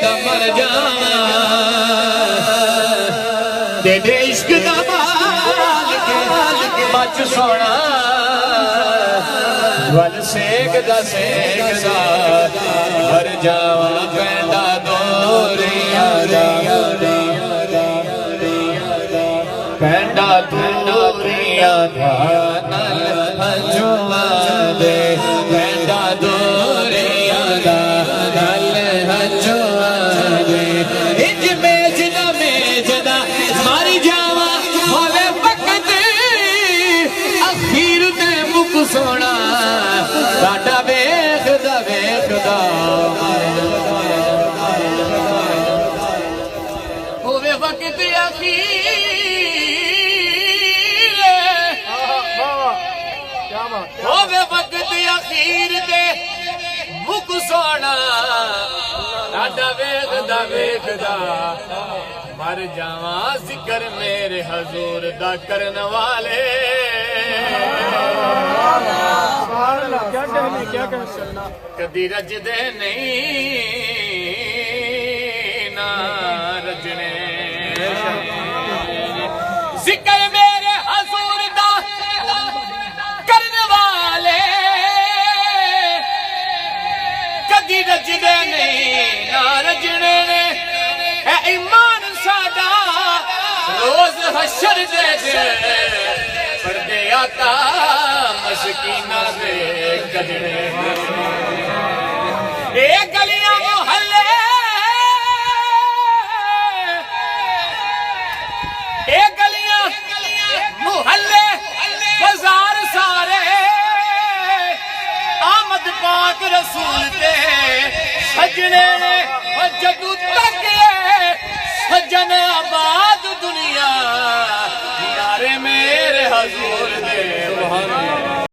दा मर जावा तेरे इश्क दा बाल के बच सोना वल सेक दा मर जावा पैंदा दोरिया पैंदा दोरिया नल हजुआ दे पैंदा दोरिया नल हजुआ दे इंज मेजदा मारी जावा होवे वक्त अखीर ते मुक सोना साडा वेखदा होवे वक्त होवे वक्त अखीर ते मुक सोना साडा वेखदा मर जावा जिक्र मेरे हजूर दा करन वाले कदी रजदे नहीं ना रजने जिक्र मेरे हजूर दा करन वाले कदी रजदे नहीं ना रजने है ईमान साडा रोज हशर दे पर्दे आका मस्कीना दे कजने ए गलियां मोहल्ले मोहल्ले बाजार सारे आमद पाक रसूल ते सजने जदू